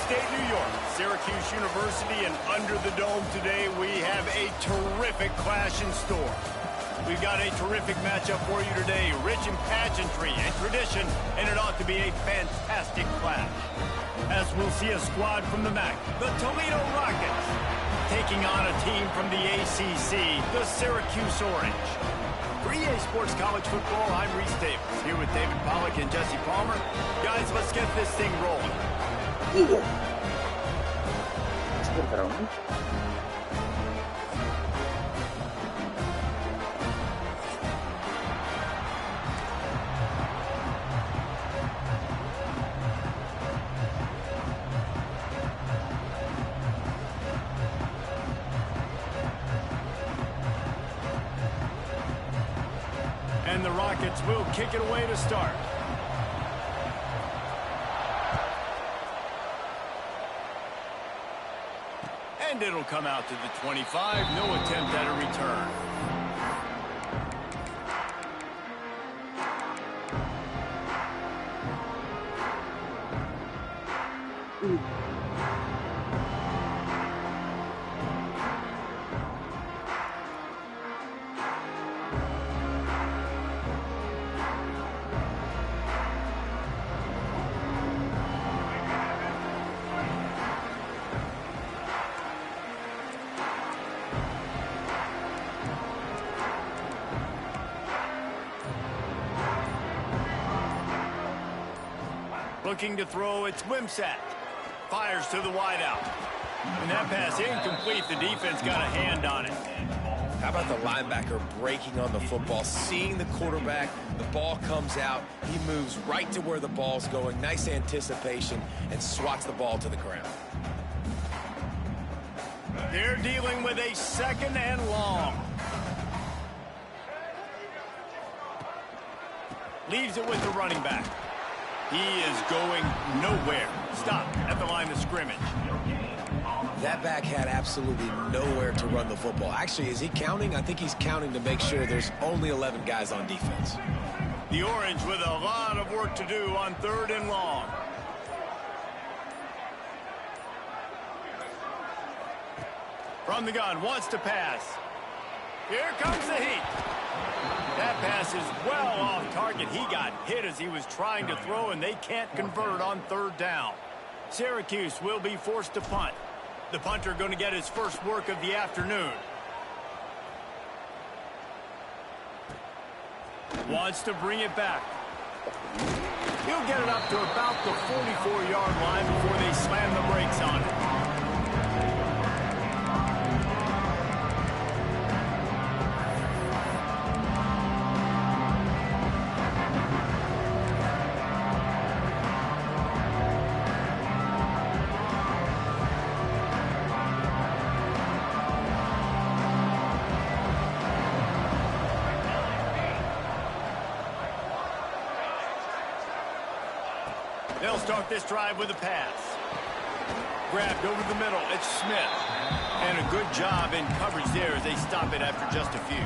upstate New York, Syracuse University, and under the dome today, we have a terrific clash in store. We've got a terrific matchup for you today, rich in pageantry and tradition, and it ought to be a fantastic clash. As we'll see a squad from the MAC, the Toledo Rockets, taking on a team from the ACC, the Syracuse Orange. For EA Sports College Football, I'm Reese Davis, here with David Pollack and Jesse Palmer. Guys, let's get this thing rolling. And the Rockets will kick it away to start. And it'll come out to the 25. No attempt at a return. Looking to throw, it's Wimsatt. Fires to the wideout. And that pass incomplete. The defense got a hand on it. How about the linebacker breaking on the football, seeing the quarterback, the ball comes out, he moves right to where the ball's going, nice anticipation, and swats the ball to the ground. They're dealing with a second and long. Leaves it with the running back. He is going nowhere. Stop at the line of scrimmage. That back had absolutely nowhere to run the football. Actually, is he counting? I think he's counting to make sure there's only 11 guys on defense. The Orange with a lot of work to do on third and long. From the gun, wants to pass. Here comes the heat. That pass is well off target. He got hit as he was trying to throw, and they can't convert on third down. Syracuse will be forced to punt. The punter going to get his first work of the afternoon. Wants to bring it back. He'll get it up to about the 44-yard line before they slam the brakes on it. They'll start this drive with a pass. Grabbed over the middle. It's Smith. And a good job in coverage there as they stop it after just a few.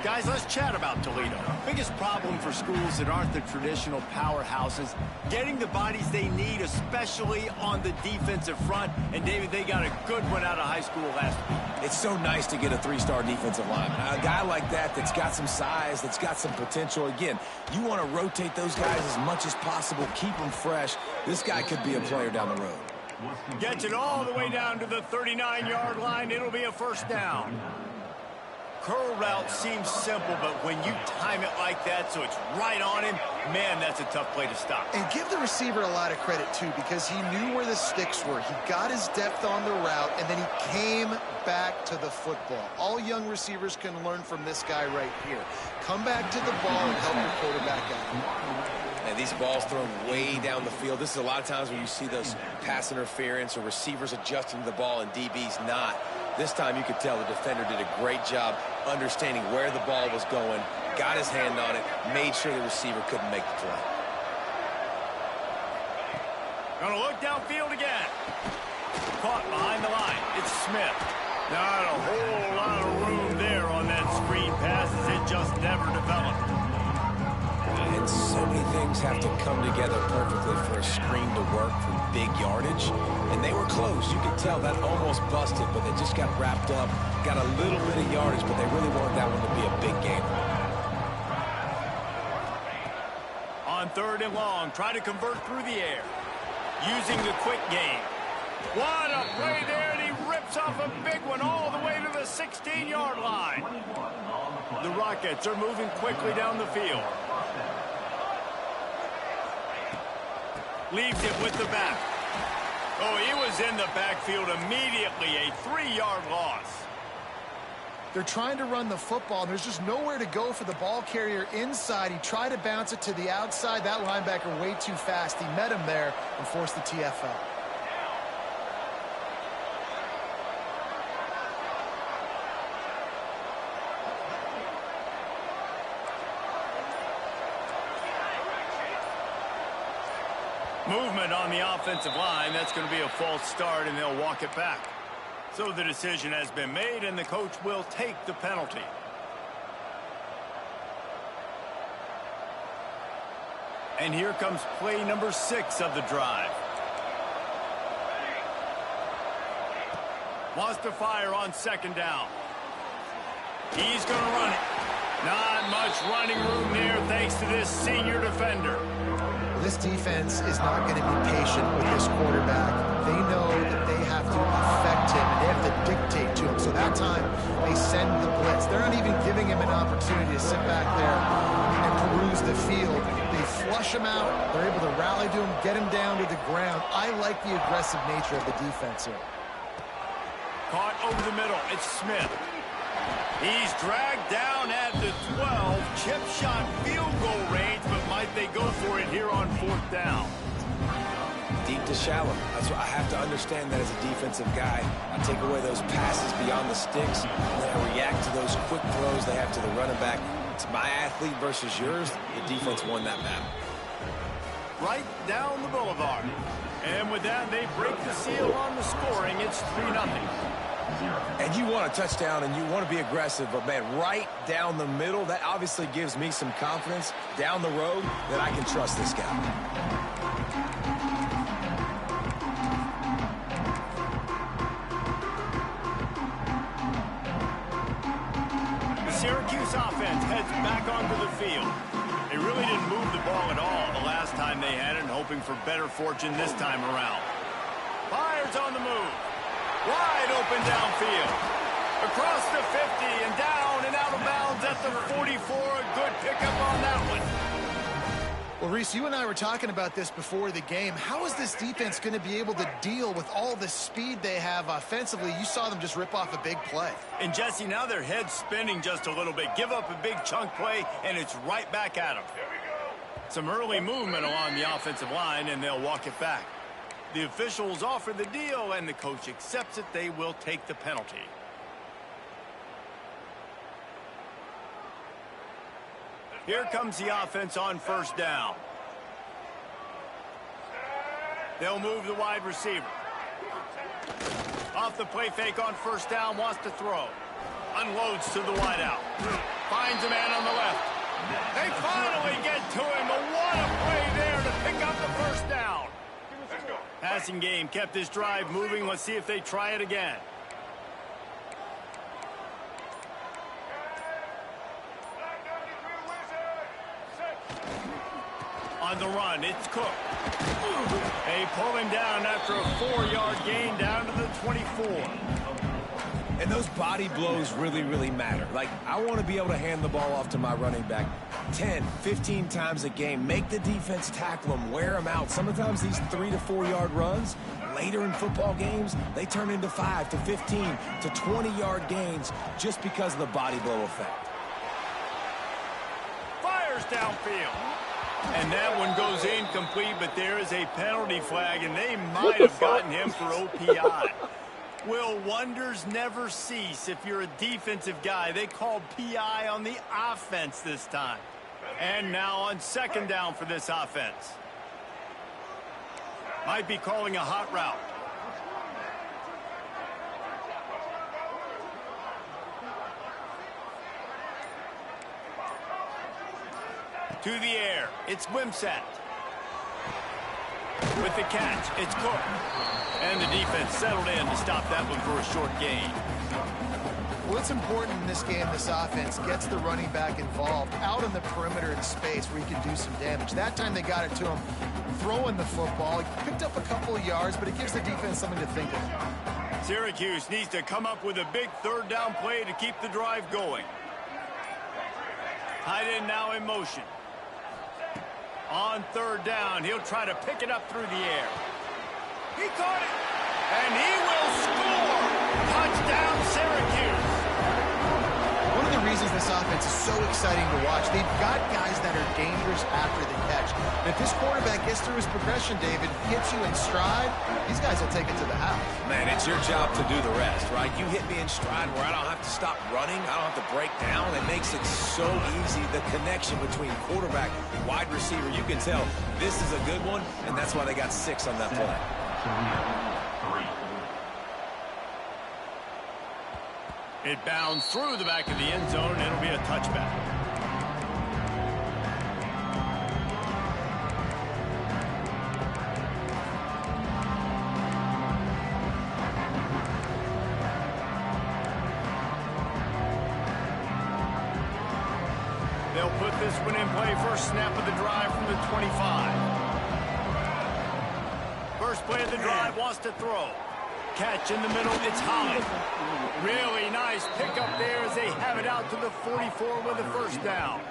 Guys, let's chat about Toledo. Biggest problem for schools that aren't the traditional powerhouses, getting the bodies they need, especially on the defensive front. And, David, they got a good one out of high school last week. It's so nice to get a three-star defensive lineman. A guy like that that's got some size, that's got some potential. Again, you want to rotate those guys as much as possible, keep them fresh. This guy could be a player down the road. Gets it all the way down to the 39-yard line. It'll be a first down. Curl route seems simple, but when you time it like that so it's right on him, man, that's a tough play to stop. And give the receiver a lot of credit, too, because he knew where the sticks were. He got his depth on the route, and then he came back to the football. All young receivers can learn from this guy right here. Come back to the ball and help your quarterback out. And these balls thrown way down the field. This is a lot of times where you see those pass interference or receivers adjusting to the ball and DBs not. This time you could tell the defender did a great job understanding where the ball was going, got his hand on it, made sure the receiver couldn't make the play. Gonna look downfield again. Caught behind the line. It's Smith. Not a whole lot of room there on that screen pass as it just never developed. And so many things things have to come together perfectly for a screen to work for big yardage. And they were close. You could tell that almost busted, but they just got wrapped up, got a little bit of yardage, but they really wanted that one to be a big game. On 3rd and long, try to convert through the air. Using the quick game. What a play there, and he rips off a big one all the way to the 16-yard line. The Rockets are moving quickly down the field. Leaves it with the back. Oh, he was in the backfield immediately. A 3-yard loss. They're trying to run the football, and there's just nowhere to go for the ball carrier inside. He tried to bounce it to the outside. That linebacker way too fast. He met him there and forced the TFL. Movement on the offensive line. That's going to be a false start, and they'll walk it back. So the decision has been made, and the coach will take the penalty. And here comes play number 6 of the drive. Wants to fire on 2nd down. He's going to run it. Not much running room there thanks to this senior defender. This defense is not going to be patient with this quarterback. They know that they have to affect him, and they have to dictate to him. So that time, they send the blitz. They're not even giving him an opportunity to sit back there and peruse the field. They flush him out. They're able to rally to him, get him down to the ground. I like the aggressive nature of the defense here. Caught over the middle. It's Smith. He's dragged down at the 12. Chip shot field goal range, but might they go for it here on 4th down? Deep to shallow. That's what I have to understand that as a defensive guy. I take away those passes beyond the sticks, and then I react to those quick throws they have to the running back. It's my athlete versus yours. The defense won that battle. Right down the boulevard. And with that, they break the seal on the scoring. It's 3-0. And you want a touchdown and you want to be aggressive, but man, right down the middle, that obviously gives me some confidence down the road that I can trust this guy. The Syracuse offense heads back onto the field. They really didn't move the ball at all the last time they had it, and hoping for better fortune this time around. Fires on the move. Wide open downfield. Across the 50 and down and out of bounds at the 44. A good pickup on that one. Well, Reese, you and I were talking about this before the game. How is this defense going to be able to deal with all the speed they have offensively? You saw them just rip off a big play. And, Jesse, now their head's spinning just a little bit. Give up a big chunk play, and it's right back at them. Some early movement along the offensive line, and they'll walk it back. The officials offer the deal, and the coach accepts it. They will take the penalty. Here comes the offense on 1st down. They'll move the wide receiver. Off the play fake on 1st down, wants to throw. Unloads to the wideout. Finds a man on the left. They finally get to him, but what a play there to pick up the 1st down. Passing game kept this drive moving. Let's see if they try it again. On the run, it's Cook. They pull him down after a 4-yard gain down to the 24. And those body blows really, really matter. Like, I want to be able to hand the ball off to my running back 10, 15 times a game. Make the defense tackle them, wear them out. Sometimes these 3 to 4 yard runs, later in football games, they turn into 5 to 15 to 20-yard gains just because of the body blow effect. Fires downfield. And that one goes incomplete, but there is a penalty flag, and they might have gotten him for OPI. Will wonders never cease if you're a defensive guy? They called PI on the offense this time. And now on 2nd down for this offense. Might be calling a hot route. To the air, it's Wimsatt. With the catch, it's Cook. And the defense settled in to stop that one for a short gain. Well, it's important in this game this offense gets the running back involved out on the perimeter in space where he can do some damage. That time they got it to him throwing the football. He picked up a couple of yards, but it gives the defense something to think of. Syracuse needs to come up with a big third down play to keep the drive going. Tight end now in motion. On third down, he'll try to pick it up through the air. He caught it, and he will score. Touchdown, Syracuse. One of the reasons this offense is so exciting to watch, they've got guys that are dangerous after the catch. And if this quarterback gets through his progression, David, hits you in stride, these guys will take it to the house. Man, it's your job to do the rest, right? You hit me in stride where I don't have to stop running. I don't have to break down. It makes it so easy. The connection between quarterback and wide receiver, you can tell this is a good one, and that's why they got 6 on that play. It bounds through the back of the end zone, and it'll be a touchback. They'll put this one in play. First snap of the drive from the 25. First play of the drive, wants to throw. Catch in the middle, it's Holly. Really nice pickup there as they have it out to the 44 with a first down.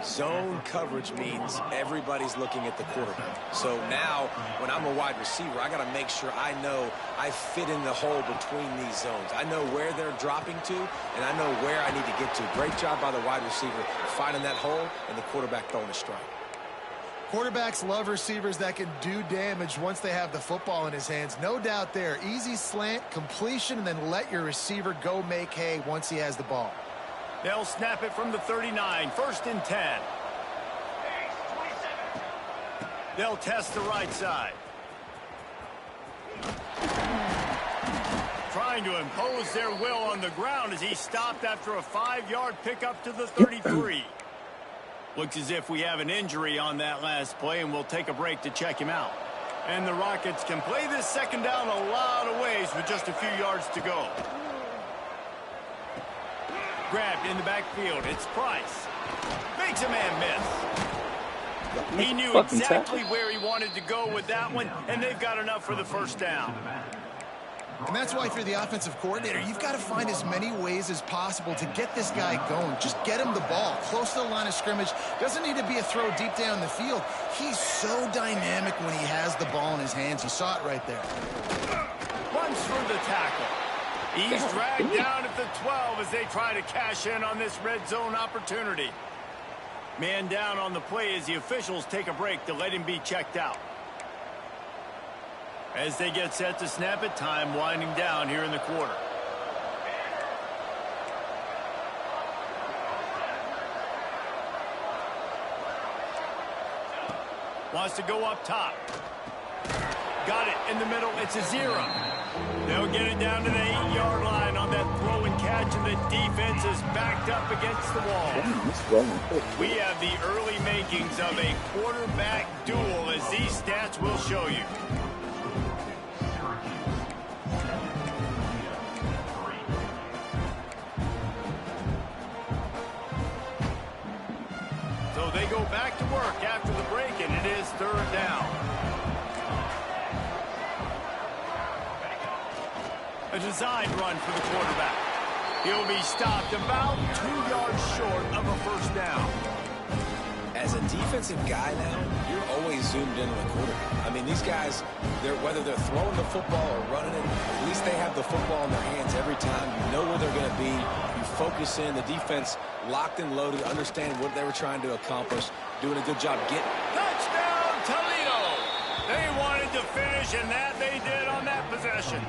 Zone coverage means everybody's looking at the quarterback. So now, when I'm a wide receiver, I got to make sure I know I fit in the hole between these zones. I know where they're dropping to, and I know where I need to get to. Great job by the wide receiver finding that hole, and the quarterback throwing a strike. Quarterbacks love receivers that can do damage once they have the football in his hands. No doubt there. Easy slant, completion, and then let your receiver go make hay once he has the ball. They'll snap it from the 39. First and 10. They'll test the right side. Trying to impose their will on the ground as he stopped after a 5-yard pickup to the 33. Looks as if we have an injury on that last play, and we'll take a break to check him out. And the Rockets can play this second down a lot of ways with just a few yards to go. Grabbed in the backfield. It's Price. Makes a man miss. He knew exactly where he wanted to go with that one, and they've got enough for the first down. And that's why, if you're the offensive coordinator, you've got to find as many ways as possible to get this guy going. Just get him the ball close to the line of scrimmage. Doesn't need to be a throw deep down the field. He's so dynamic when he has the ball in his hands. You saw it right there. Runs through the tackle. He's dragged down at the 12 as they try to cash in on this red zone opportunity. Man down on the play as the officials take a break to let him be checked out. As they get set to snap it, time winding down here in the quarter. Wants to go up top. Got it in the middle. It's a 0. They'll get it down to the 8-yard line on that throw and catch, and the defense is backed up against the wall. We have the early makings of a quarterback duel, as these stats will show you. So they go back to work after the break, and it is third down. A designed run for the quarterback. He'll be stopped about 2 yards short of a first down. As a defensive guy now, you're always zoomed in on the quarterback. I mean, these guys, whether they're throwing the football or running it, at least they have the football in their hands every time. You know where they're going to be. You focus in. The defense locked and loaded, understanding what they were trying to accomplish, doing a good job getting. Touchdown, Toledo! They wanted to finish, and that they did on that possession.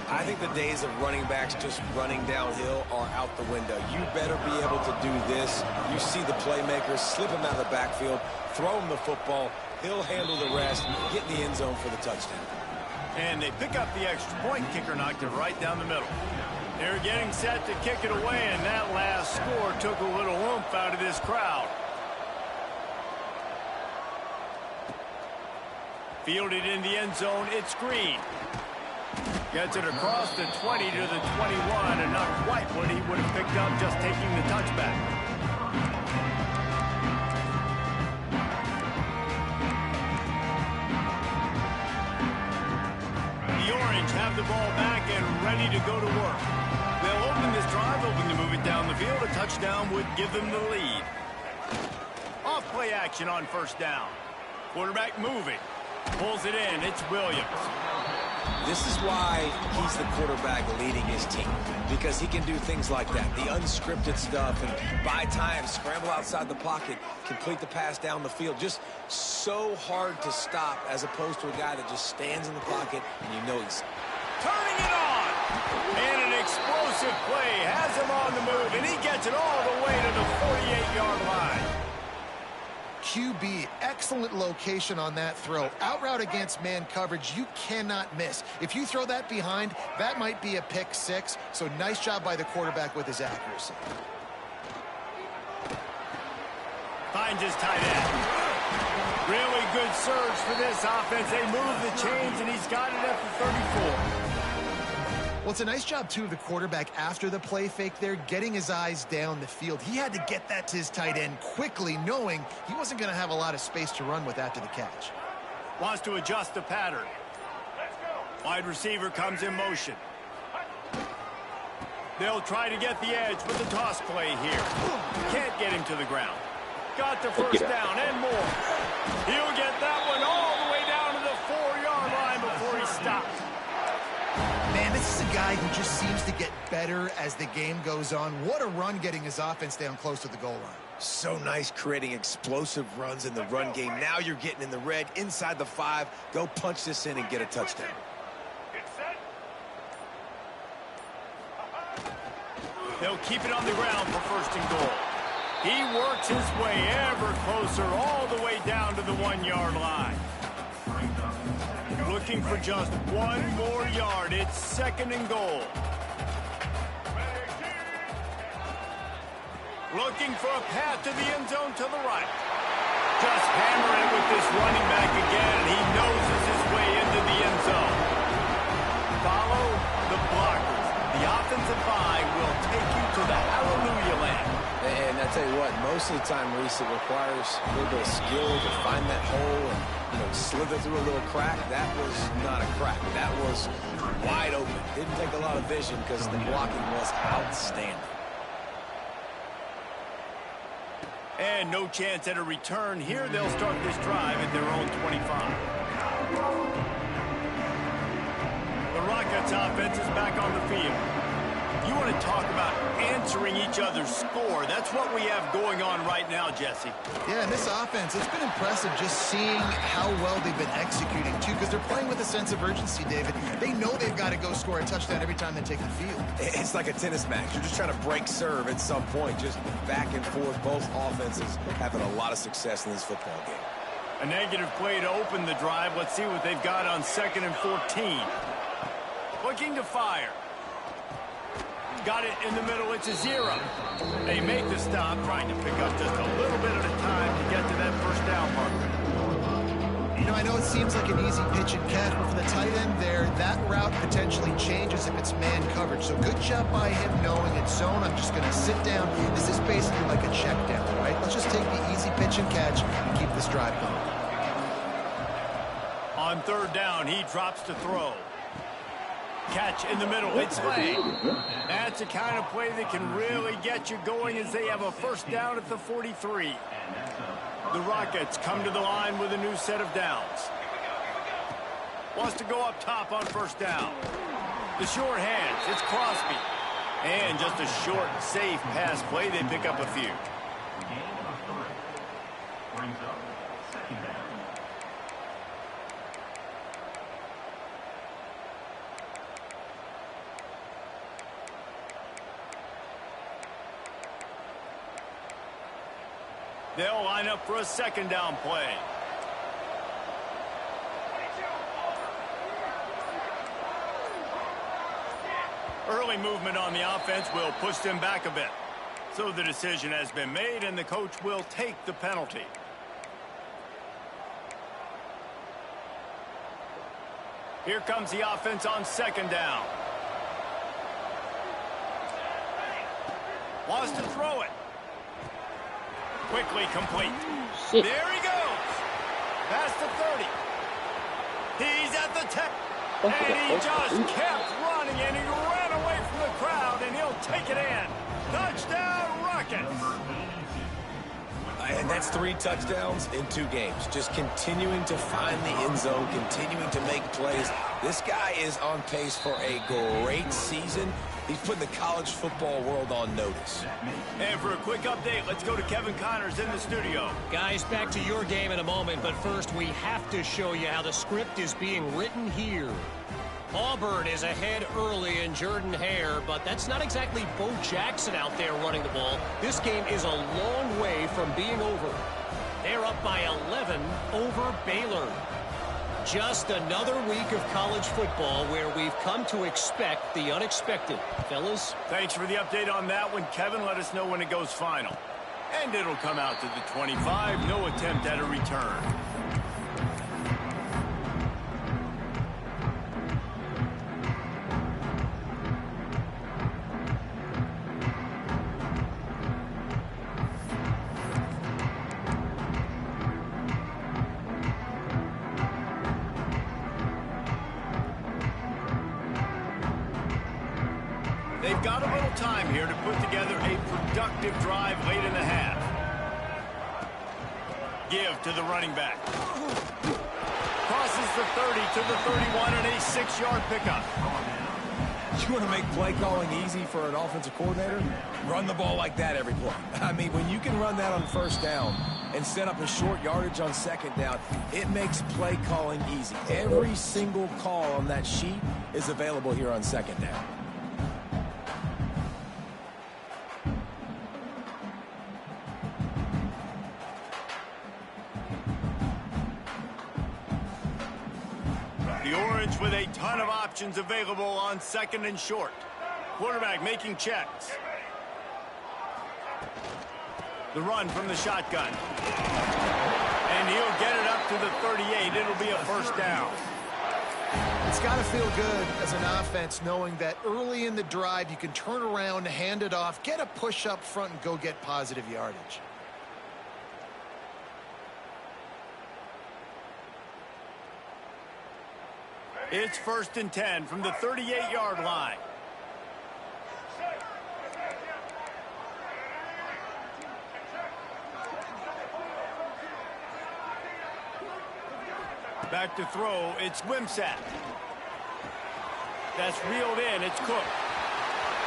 I think the days of running backs just running downhill are out the window. You better be able to do this. You see the playmakers, slip him out of the backfield, throw him the football. He'll handle the rest, get in the end zone for the touchdown. And they pick up the extra point. Kicker knocked it right down the middle. They're getting set to kick it away, and that last score took a little oomph out of this crowd. Fielded in the end zone, it's Green. Gets it across the 20 to the 21, and not quite what he would have picked up just taking the touchback. The Orange have the ball back and ready to go to work. They'll open this drive, hoping to move it down the field. A touchdown would give them the lead. Off play action on first down. Quarterback moving. Pulls it in. It's Williams. This is why he's the quarterback leading his team, because he can do things like that, the unscripted stuff, and buy time, scramble outside the pocket, complete the pass down the field. Just so hard to stop as opposed to a guy that just stands in the pocket and you know he's turning it on. And an explosive play has him on the move, and he gets it all the way to the 48-yard line. QB, excellent location on that throw. Out route against man coverage, you cannot miss. If you throw that behind, that might be a pick six. So nice job by the quarterback with his accuracy. Finds his tight end. Really good surge for this offense. They move the chains, and he's got it at the 34. Well, it's a nice job, too, of the quarterback after the play fake there, getting his eyes down the field. He had to get that to his tight end quickly, knowing he wasn't going to have a lot of space to run with after the catch. Wants to adjust the pattern. Wide receiver comes in motion. They'll try to get the edge with the toss play here. Can't get him to the ground. Got the first down and more. He'll get that one all the way down to the 4-yard line before he stops. Man, this is a guy who just seems to get better as the game goes on. What a run getting his offense down close to the goal line. so nice creating explosive runs in the run game. Now you're getting in the red, inside the 5. Go punch this in and get a touchdown. They'll keep it on the ground for first and goal. He works his way ever closer all the way down to the 1-yard line. Looking for just one more yard. It's second and goal. Looking for a path to the end zone to the right. Just hammering with this running back again. He noses his way into the end zone. Follow the blockers. The offensive line will take you to the hallelujah land. And I tell you what, most of the time, Reese, it requires a little bit of skill to find that hole and, slither through a little crack. That was not a crack. That was wide open. Didn't take a lot of vision because the blocking was outstanding. And no chance at a return here. They'll start this drive at their own 25. The Rockets offense is back on the field. You want to talk about answering each other's score. That's what we have going on right now, Jesse. Yeah, and this offense, it's been impressive just seeing how well they've been executing, too, because they're playing with a sense of urgency, David. They know they've got to go score a touchdown every time they take the field. It's like a tennis match. You're just trying to break serve at some point, just back and forth. Both offenses having a lot of success in this football game. A negative play to open the drive. Let's see what they've got on 2nd and 14. Looking to fire. Got it in the middle. It's a 0. They make the stop, trying to pick up just a little bit at a time to get to that first down marker. I know it seems like an easy pitch and catch, but for the tight end there, that route potentially changes if it's man coverage. So good job by him knowing it's zone. I'm just going to sit down. This is basically like a check down, right? Let's just take the easy pitch and catch and keep this drive going. On 3rd down, he drops to throw. Catch in the middle. It's Lane. That's the kind of play that can really get you going as they have a first down at the 43. The Rockets come to the line with a new set of downs. Wants to go up top on first down. The short hands. It's Crosby. And just a short, safe pass play. They pick up a few. They'll line up for a 2nd down play. Early movement on the offense will push them back a bit. So the decision has been made, and the coach will take the penalty. Here comes the offense on second down. Wants to throw it. Quickly complete. There he goes. Past the 30. He's at the 10. And he just kept running, and he ran away from the crowd, and he'll take it in. Touchdown, Rockets. And that's 3 touchdowns in 2 games. Just continuing to find the end zone, continuing to make plays. This guy is on pace for a great season. He's putting the college football world on notice. And for a quick update, let's go to Kevin Connors in the studio. Guys, back to your game in a moment, but first we have to show you how the script is being written here. Auburn is ahead early in Jordan-Hare, but that's not exactly Bo Jackson out there running the ball. This game is a long way from being over. They're up by 11 over Baylor. Just another week of college football where we've come to expect the unexpected. Fellas? Thanks for the update on that one, Kevin. Let us know when it goes final. And it'll come out to the 25. No attempt at a return. They've got a little time here to put together a productive drive late in the half. Give to the running back. Crosses the 30 to the 31 and a 6-yard pickup. You want to make play calling easy for an offensive coordinator? Run the ball like that every play. I mean, when you can run that on first down and set up a short yardage on second down, it makes play calling easy. Every single call on that sheet is available here on second down. The Orange with a ton of options available on second and short. Quarterback making checks. The run from the shotgun. And he'll get it up to the 38. It'll be a first down. It's got to feel good as an offense knowing that early in the drive you can turn around, hand it off, get a push up front, and go get positive yardage. It's 1st and 10 from the 38-yard line. Back to throw, it's Wimsatt. That's reeled in, it's Cook.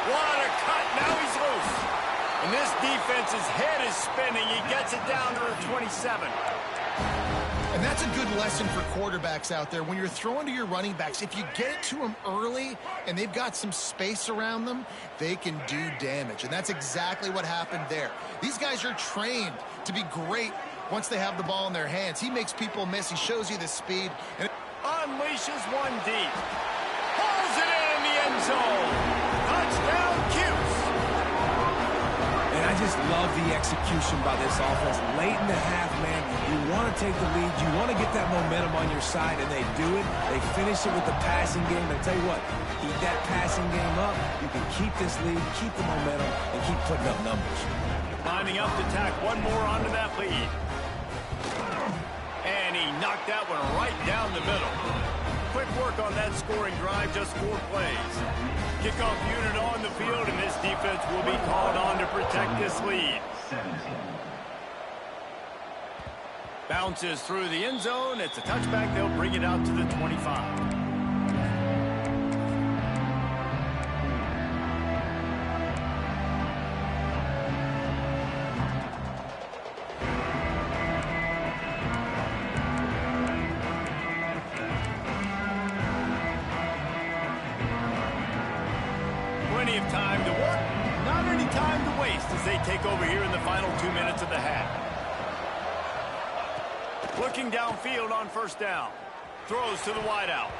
What a cut, now he's loose. And this defense's head is spinning, he gets it down to the 27. And that's a good lesson for quarterbacks out there. When you're throwing to your running backs, if you get it to them early and they've got some space around them, they can do damage. And that's exactly what happened there. These guys are trained to be great once they have the ball in their hands. He makes people miss. He shows you the speed. And unleashes one deep. Pulls it in the end zone. Touchdown, Cuse. And I just love the execution by this offense. Late in the half, man, you want to take the lead. You want to get that momentum on your side, and they do it. They finish it with the passing game. I tell you what, keep that passing game up. You can keep this lead, keep the momentum, and keep putting up numbers. Lining up to tack one more onto that lead. And he knocked that one right down the middle. Quick work on that scoring drive, just 4 plays. Kickoff unit on the field, and this defense will be called on to protect this lead. Bounces through the end zone. It's a touchback. They'll bring it out to the 25. Plenty of time to work, not any time to waste as they take over here in the final 2 minutes of the half. Looking downfield on first down. Throws to the wideout.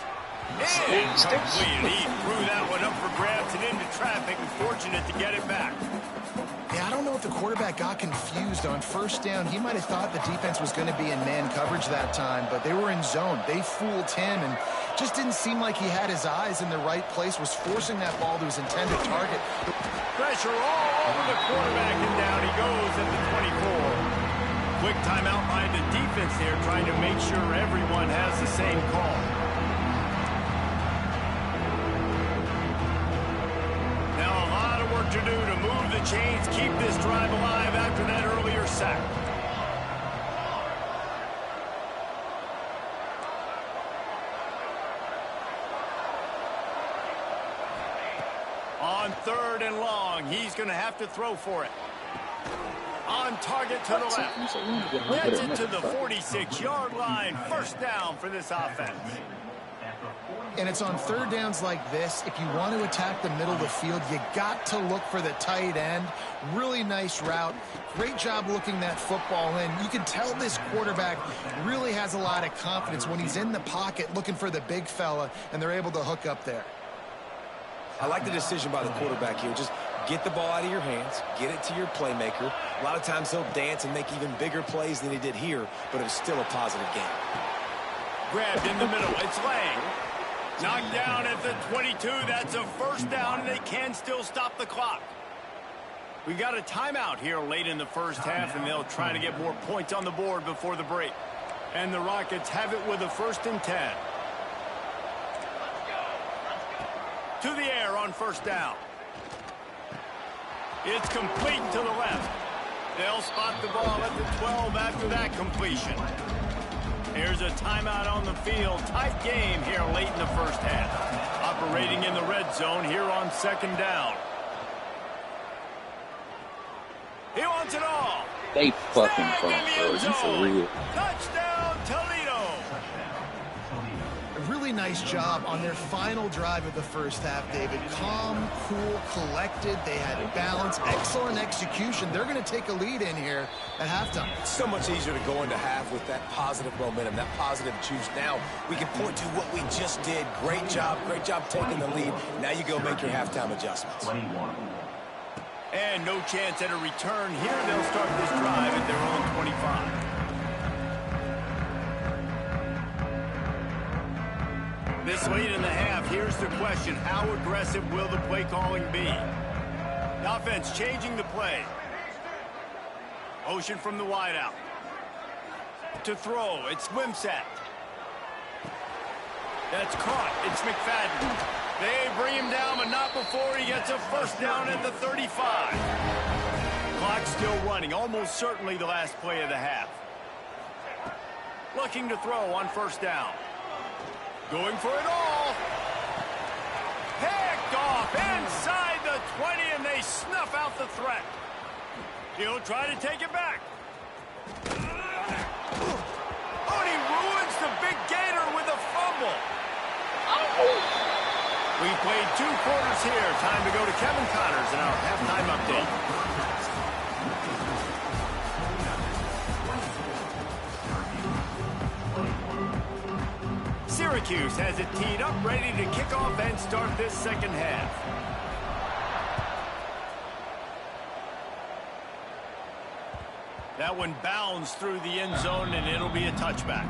And complete. He threw that one up for grabs and into traffic, and fortunate to get it back. Yeah, I don't know if the quarterback got confused on first down. He might have thought the defense was going to be in man coverage that time, but they were in zone. They fooled him and just didn't seem like he had his eyes in the right place, was forcing that ball to his intended target. Pressure all over the quarterback, and down he goes at the 24. Quick timeout by the defense here, trying to make sure everyone has the same call. Now a lot of work to do to move the chains, keep this drive alive after that earlier sack. On 3rd and long, he's going to have to throw for it. On target to the left. Gets it to the 46-yard line. First down for this offense. And it's on 3rd downs like this. If you want to attack the middle of the field, you got to look for the tight end. Really nice route. Great job looking that football in. You can tell this quarterback really has a lot of confidence when he's in the pocket looking for the big fella, and they're able to hook up there. I like the decision by the quarterback here. Just get the ball out of your hands, get it to your playmaker. A lot of times he'll dance and make even bigger plays than he did here, but it was still a positive game. Grabbed in the middle. It's Lang. Knocked down at the 22. That's a first down, and they can still stop the clock. We got a timeout here late in the first half, and they'll try to get more points on the board before the break. And the Rockets have it with a 1st and 10. To the air on first down. It's complete to the left. They'll spot the ball at the 12 after that completion. Here's a timeout on the field. Tight game here late in the first half. Operating in the red zone here on 2nd down. He wants it all. They fucking fun, bro. You for real. Touchdown, Toledo. A really nice job on their final drive of the first half, David. Calm, cool, collected. They had balance, excellent execution. They're going to take a lead in here at halftime. It's so much easier to go into half with that positive momentum, that positive juice. Now we can point to what we just did. Great job taking the lead. Now you go make your halftime adjustments. And no chance at a return here. They'll start this drive at their own 25. This late in the half, here's the question. How aggressive will the play calling be? The offense changing the play. Motion from the wideout. To throw, it's Wimsatt. That's caught. It's McFadden. They bring him down, but not before he gets a first down at the 35. Clock still running, almost certainly the last play of the half. Looking to throw on first down. Going for it all. Picked off inside the 20, and they snuff out the threat. He'll try to take it back. Oh, and he ruins the big gator with a fumble. We played 2 quarters here. Time to go to Kevin Connors in our halftime update. Cuse has it teed up, ready to kick off and start this second half. That one bounds through the end zone, and it'll be a touchback.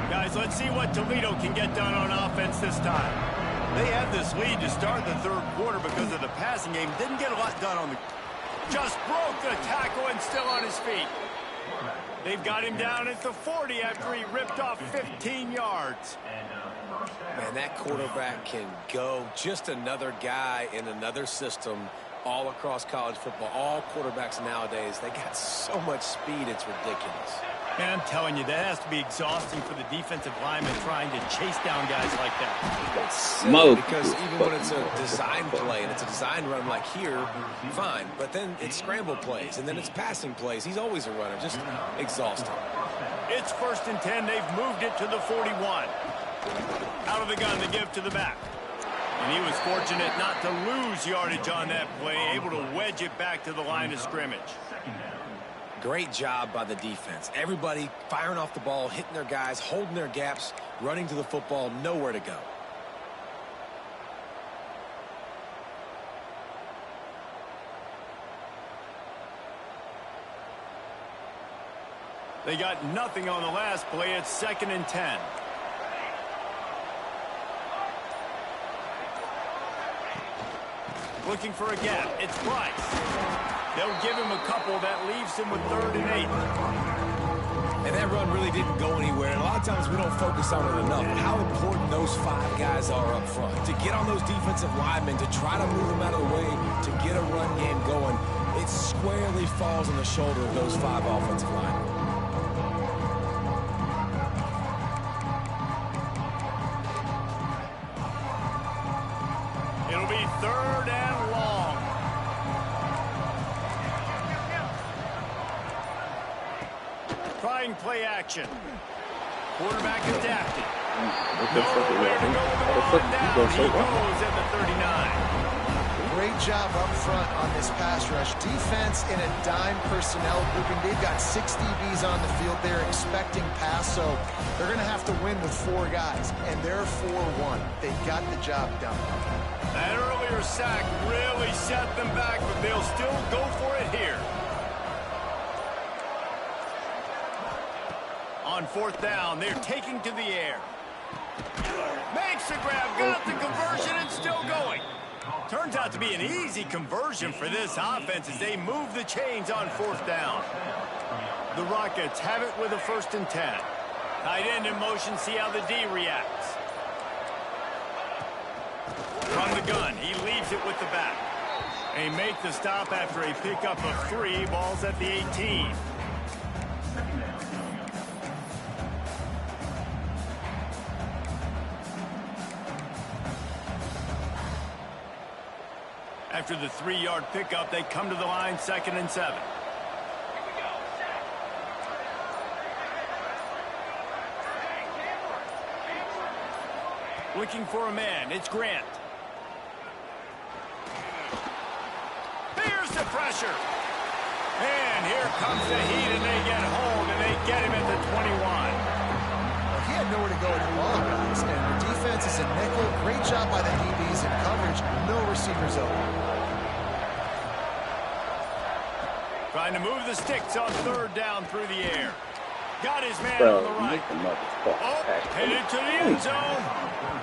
Guys, let's see what Toledo can get done on offense this time. They had this lead to start the 3rd quarter because of the passing game. Didn't get a lot done on the... Just broke the tackle and still on his feet. They've got him down at the 40 after he ripped off 15 yards. Man, that quarterback can go. Just another guy in another system all across college football. All quarterbacks nowadays, they got so much speed, it's ridiculous. Man, I'm telling you, that has to be exhausting for the defensive lineman trying to chase down guys like that. It's silly because even when it's a design play and it's a design run like here, fine. But then it's scramble plays and then it's passing plays. He's always a runner, just exhausting. It's 1st and 10. They've moved it to the 41. Out of the gun, they give to the back. And he was fortunate not to lose yardage on that play, able to wedge it back to the line of scrimmage. Great job by the defense. Everybody firing off the ball, hitting their guys, holding their gaps, running to the football, nowhere to go. They got nothing on the last play. It's 2nd and 10. Looking for a gap. It's Price. They'll give him a couple. That leaves him with 3rd and 8. And that run really didn't go anywhere. And a lot of times we don't focus on it enough. But how important those 5 guys are up front. To get on those defensive linemen, to try to move them out of the way, to get a run game going, it squarely falls on the shoulder of those 5 offensive linemen. It'll be 3rd and long. Trying play action. Quarterback adapted. Nowhere to go with the ball down. He goes at the 39. Great job up front on this pass rush. Defense in a dime personnel grouping. They've got 6 DBs on the field. They're expecting pass, so they're going to have to win with 4 guys, and they're 4-1. They got the job done. That earlier sack really set them back, but they'll still go for it here. On 4th down, they're taking to the air. Makes the grab, got the conversion, and still going. Turns out to be an easy conversion for this offense as they move the chains on 4th down. The Rockets have it with a 1st and 10. Tight end in motion, see how the D reacts. From the gun, he leaves it with the back. They make the stop after a pickup of 3. Ball's at the 18. After the 3-yard pickup, they come to the line, 2nd and 7. Looking for a man, it's Grant. Here's the pressure. And here comes the heat, and they get home, and they get him at the 21. He had nowhere to go at all, guys, and the defense is a nickel. Great job by the DBs in coverage. No receivers open. Trying to move the sticks on 3rd down through the air. Got his man on the right. Headed to the end zone.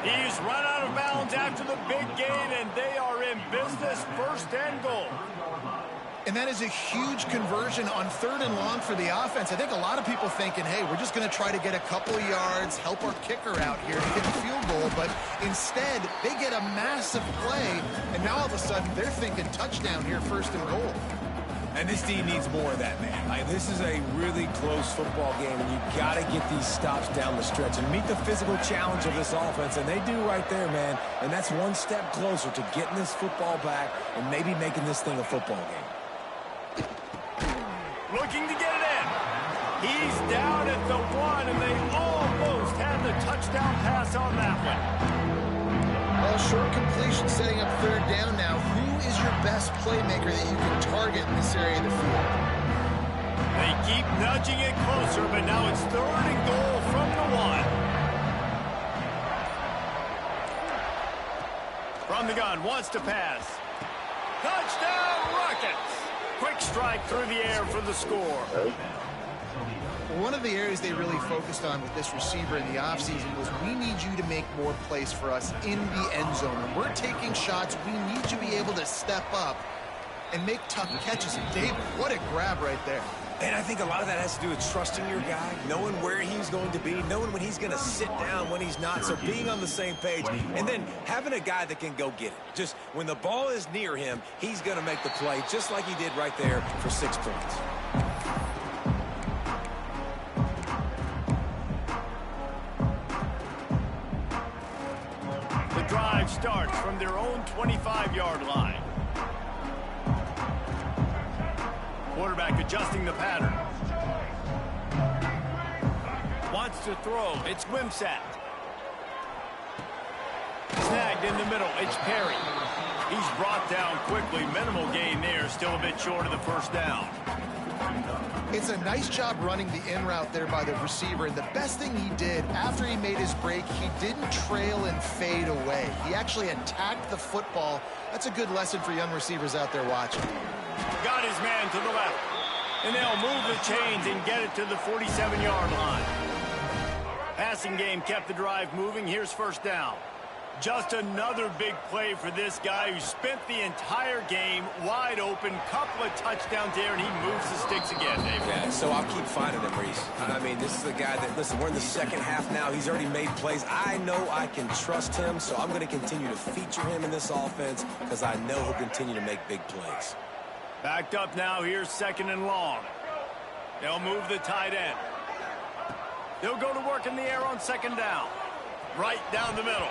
He's run out of bounds after the big gain, and they are in business, 1st and goal. And that is a huge conversion on 3rd and long for the offense. I think a lot of people thinking, hey, we're just going to try to get a couple of yards, help our kicker out here to get a field goal. But instead, they get a massive play, and now all of a sudden they're thinking touchdown here, 1st and goal. And this team needs more of that, man. Like, this is a really close football game, and you've got to get these stops down the stretch and meet the physical challenge of this offense, and they do right there, man. And that's one step closer to getting this football back and maybe making this thing a football game. Looking to get it in. He's down at the 1, and they almost had the touchdown pass on that one. Well, short completion setting up 3rd down now. Who is your best playmaker that you can target in this area of the field? They keep nudging it closer, but now it's 3rd and goal from the 1. From the gun, wants to pass. Touchdown, Rockets! Quick strike through the air for the score. One of the areas they really focused on with this receiver in the offseason was we need you to make more plays for us in the end zone. When we're taking shots, we need you to be able to step up and make tough catches. And David, what a grab right there. And I think a lot of that has to do with trusting your guy, knowing where he's going to be, knowing when he's going to sit down, when he's not, so being on the same page, and then having a guy that can go get it. Just when the ball is near him, he's going to make the play, just like he did right there for 6 points. The drive starts from their own 25-yard line. Quarterback adjusting the pattern. Wants to throw. It's Wimsatt. Snagged in the middle. It's Perry. He's brought down quickly. Minimal gain there. Still a bit short of the 1st down. It's a nice job running the in route there by the receiver, and the best thing he did after he made his break, he didn't trail and fade away. He actually attacked the football. That's a good lesson for young receivers out there watching. Got his man to the left, and they'll move the chains and get it to the 47-yard line. Passing game kept the drive moving. Here's first down. Just another big play for this guy who spent the entire game wide open. Couple of touchdowns there, and he moves the sticks again, Dave. Yeah, so I'll keep finding him, Reese. I mean, this is the guy that, listen, we're in the second half now. He's already made plays. I know I can trust him, so I'm going to continue to feature him in this offense because I know he'll continue to make big plays. Backed up now. Here's second and long. They'll move the tight end. They'll go to work in the air on second down. Right down the middle.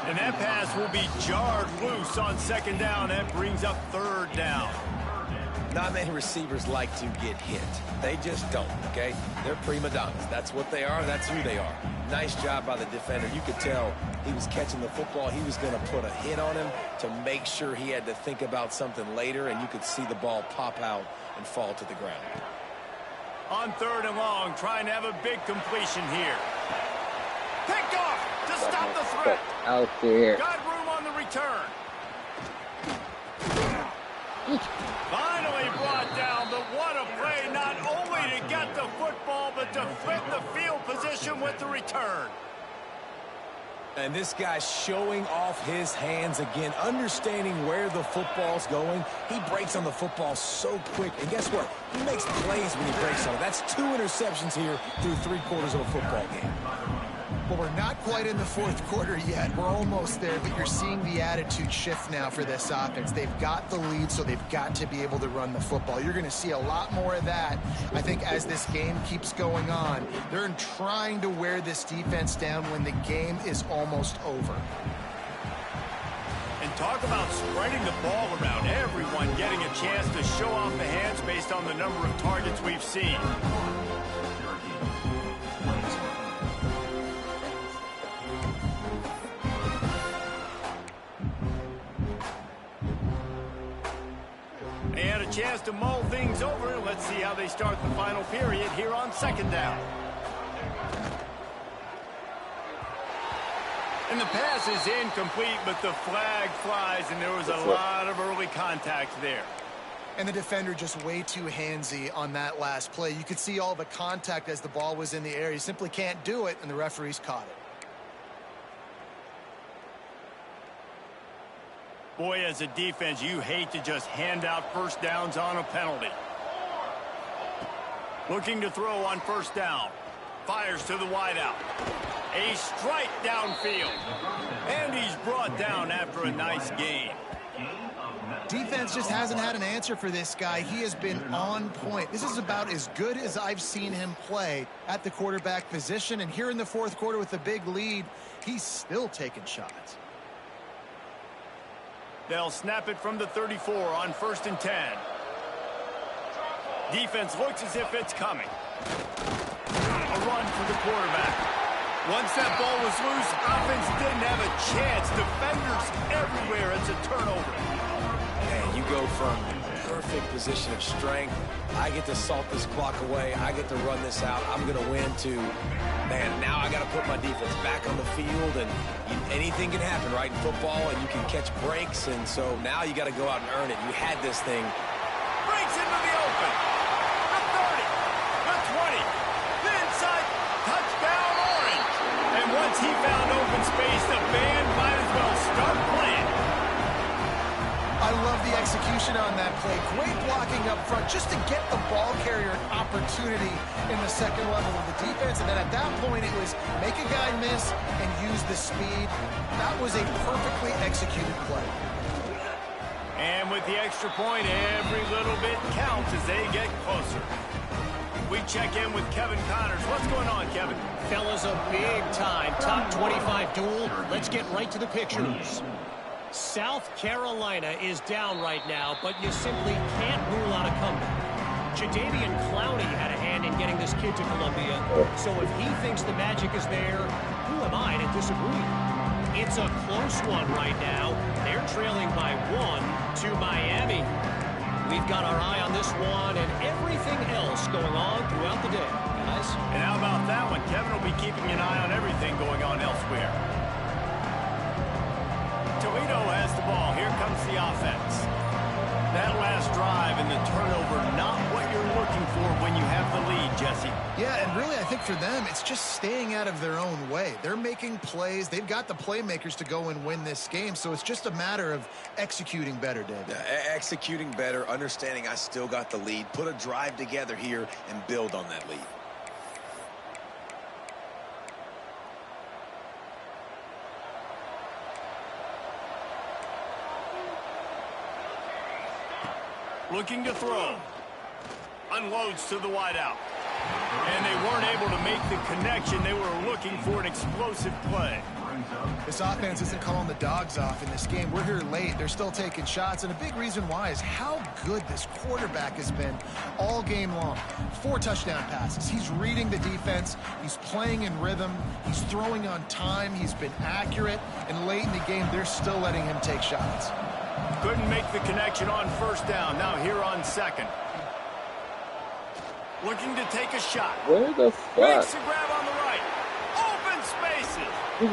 And that pass will be jarred loose on second down. That brings up third down. Not many receivers like to get hit. They just don't, okay? They're prima donnas. That's what they are. That's who they are. Nice job by the defender. You could tell he was catching the football. He was going to put a hit on him to make sure he had to think about something later, and you could see the ball pop out and fall to the ground. On third and long, trying to have a big completion here. Picked off to stop the threat. Out there. Got room on the return. Finally brought down, but what a play, not only to get the football, but to flip the field position with the return. And this guy's showing off his hands again, understanding where the football's going. He breaks on the football so quick. And guess what? He makes plays when he breaks on it. That's 2 interceptions here through 3 quarters of a football game. Well, we're not quite in the fourth quarter yet. We're almost there, but you're seeing the attitude shift now for this offense. They've got the lead, so they've got to be able to run the football. You're going to see a lot more of that, I think, as this game keeps going on. They're trying to wear this defense down when the game is almost over. And talk about spreading the ball around. Everyone getting a chance to show off the hands based on the number of targets we've seen. They had a chance to mull things over. Let's see how they start the final period here on second down. And the pass is incomplete, but the flag flies, and there was a lot of early contact there. And the defender just way too handsy on that last play. You could see all the contact as the ball was in the air. He simply can't do it, and the referees caught it. Boy, as a defense, you hate to just hand out first downs on a penalty. Looking to throw on first down. Fires to the wideout. A strike downfield. And he's brought down after a nice gain. Defense just hasn't had an answer for this guy. He has been on point. This is about as good as I've seen him play at the quarterback position. And here in the fourth quarter with the big lead, he's still taking shots. They'll snap it from the 34 on first and 10. Defense looks as if it's coming. A run for the quarterback. Once that ball was loose, offense didn't have a chance. Defenders everywhere. It's a turnover. And you go from perfect position of strength. I get to salt this clock away. I get to run this out. I'm going to win to, man, now I got to put my defense back on the field. And anything can happen, right, in football, and you can catch breaks. And so now you got to go out and earn it. You had this thing. Breaks into the open. The 30. The 20. The inside. Touchdown, Orange. And once he found open space, the band might as well start playing. I love the execution on that play. Great blocking up front just to get the ball carrier an opportunity in the second level of the defense. And then at that point, it was make a guy miss and use the speed. That was a perfectly executed play. And with the extra point, every little bit counts as they get closer. We check in with Kevin Connors. What's going on, Kevin? Fellas, a big-time top 25 duel. Let's get right to the pictures. South Carolina is down right now, but you simply can't rule out a comeback. Jadeveon Clowney had a hand in getting this kid to Columbia, so if he thinks the magic is there, who am I to disagree? It's a close one right now. They're trailing by 1 to Miami. We've got our eye on this one and everything else going on throughout the day, guys. And how about that one? Kevin will be keeping an eye on everything going on elsewhere. Toledo has the ball. Here comes the offense. That last drive and the turnover, not what you're looking for when you have the lead, Jesse. Yeah, and really, I think for them, it's just staying out of their own way. They're making plays. They've got the playmakers to go and win this game, so it's just a matter of executing better, David. Executing better, understanding I still got the lead, put a drive together here and build on that lead. Looking to throw. Unloads to the wideout. And they weren't able to make the connection. They were looking for an explosive play. This offense isn't calling the dogs off in this game. We're here late. They're still taking shots, and a big reason why is how good this quarterback has been all game long. 4 touchdown passes. He's reading the defense. He's playing in rhythm. He's throwing on time. He's been accurate. And late in the game, they're still letting him take shots. Couldn't make the connection on first down. Now here on second. Looking to take a shot. Where the fuck? Makes a grab on the right. Open spaces. Big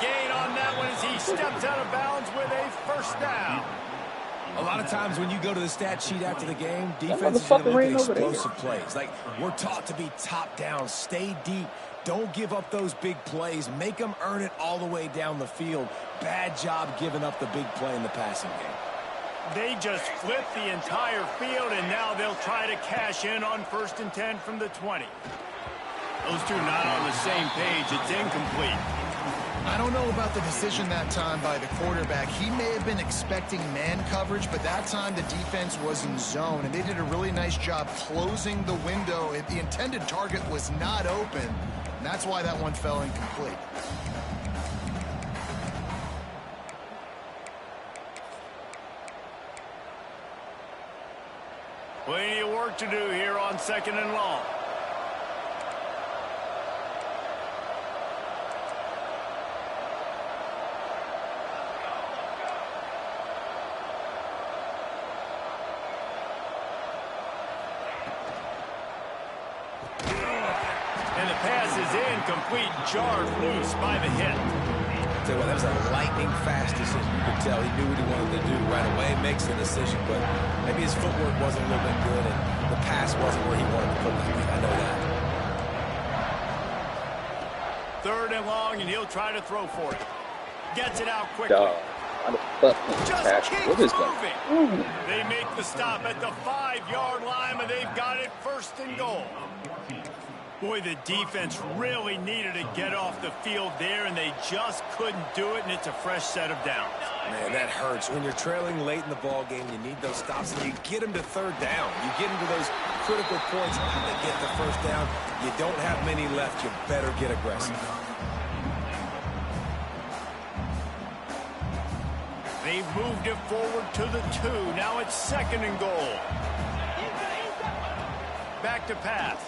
gain on that one as he steps out of bounds with a first down. A lot of times when you go to the stat sheet after the game, defense is going to look at explosive plays. Like, we're taught to be top down, stay deep. Don't give up those big plays. Make them earn it all the way down the field. Bad job giving up the big play in the passing game. They just flipped the entire field, and now they'll try to cash in on 1st and 10 from the 20. Those two not on the same page. It's incomplete. I don't know about the decision that time by the quarterback. He may have been expecting man coverage, but that time the defense was in zone, and they did a really nice job closing the window. The intended target was not open, and that's why that one fell incomplete. Plenty of work to do here on 2nd and long. And the pass is incomplete, jarred loose by the hit. Tell you what, that was a lightning fast decision. You could tell he knew what he wanted to do right away. Makes the decision, but maybe his footwork wasn't a little bit good, and the pass wasn't where he wanted to put the thing. I know that. 3rd and long, and he'll try to throw for it. Gets it out quickly. Just keeps moving. They make the stop at the 5-yard line, and they've got it 1st and goal. Boy, the defense really needed to get off the field there, and they just couldn't do it, and it's a fresh set of downs. Man, that hurts. When you're trailing late in the ball game, you need those stops, and you get them to 3rd down. You get them to those critical points, and they get the 1st down. You don't have many left. You better get aggressive. They've moved it forward to the 2. Now it's 2nd and goal. Back to pass.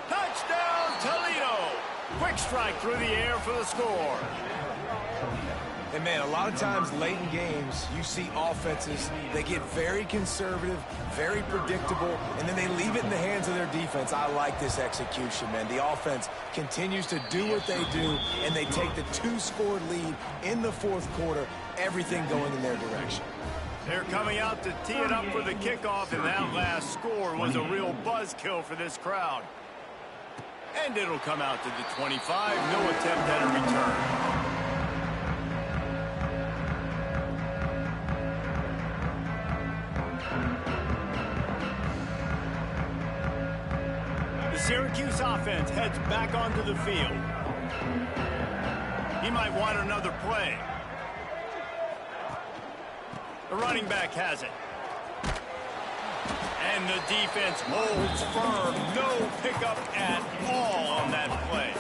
Touchdown, Toledo! Quick strike through the air for the score. And, man, a lot of times late in games, you see offenses, they get very conservative, very predictable, and then they leave it in the hands of their defense. I like this execution, man. The offense continues to do what they do, and they take the 2-score lead in the 4th quarter, everything going in their direction. They're coming out to tee it up for the kickoff, and that last score was a real buzzkill for this crowd. And it'll come out to the 25. No attempt at a return. The Syracuse offense heads back onto the field. He might want another play. The running back has it. And the defense holds firm. No pickup at all on that play.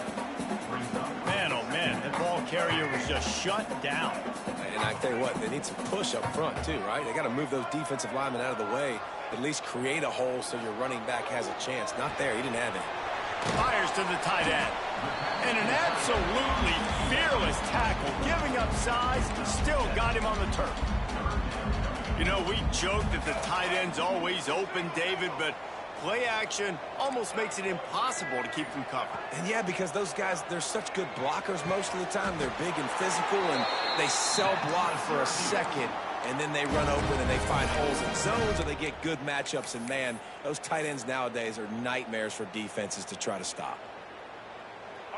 Man, oh man, that ball carrier was just shut down. And I tell you what, they need some push up front too, right? They got to move those defensive linemen out of the way, at least create a hole so your running back has a chance. Not there. He didn't have it. Fires to the tight end. And an absolutely fearless tackle, giving up size, still got him on the turf. You know, we joke that the tight end's always open, David, but play action almost makes it impossible to keep them covered. And yeah, because those guys, they're such good blockers most of the time. They're big and physical, and they self-block for a second, and then they run open and they find holes in zones, or they get good matchups. And, man, those tight ends nowadays are nightmares for defenses to try to stop.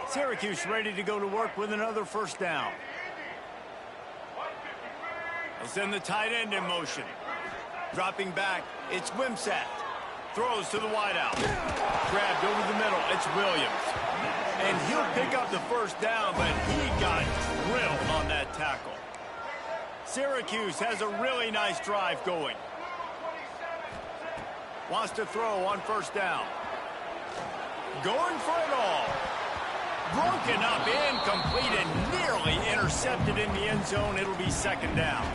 Syracuse ready to go to work with another first down. They'll send the tight end in motion. Dropping back, it's Wimsatt. Throws to the wideout. Grabbed over the middle, it's Williams. And he'll pick up the first down, but he got drilled on that tackle. Syracuse has a really nice drive going. Wants to throw on first down. Going for it all. Broken up, incomplete, and nearly intercepted in the end zone. It'll be second down.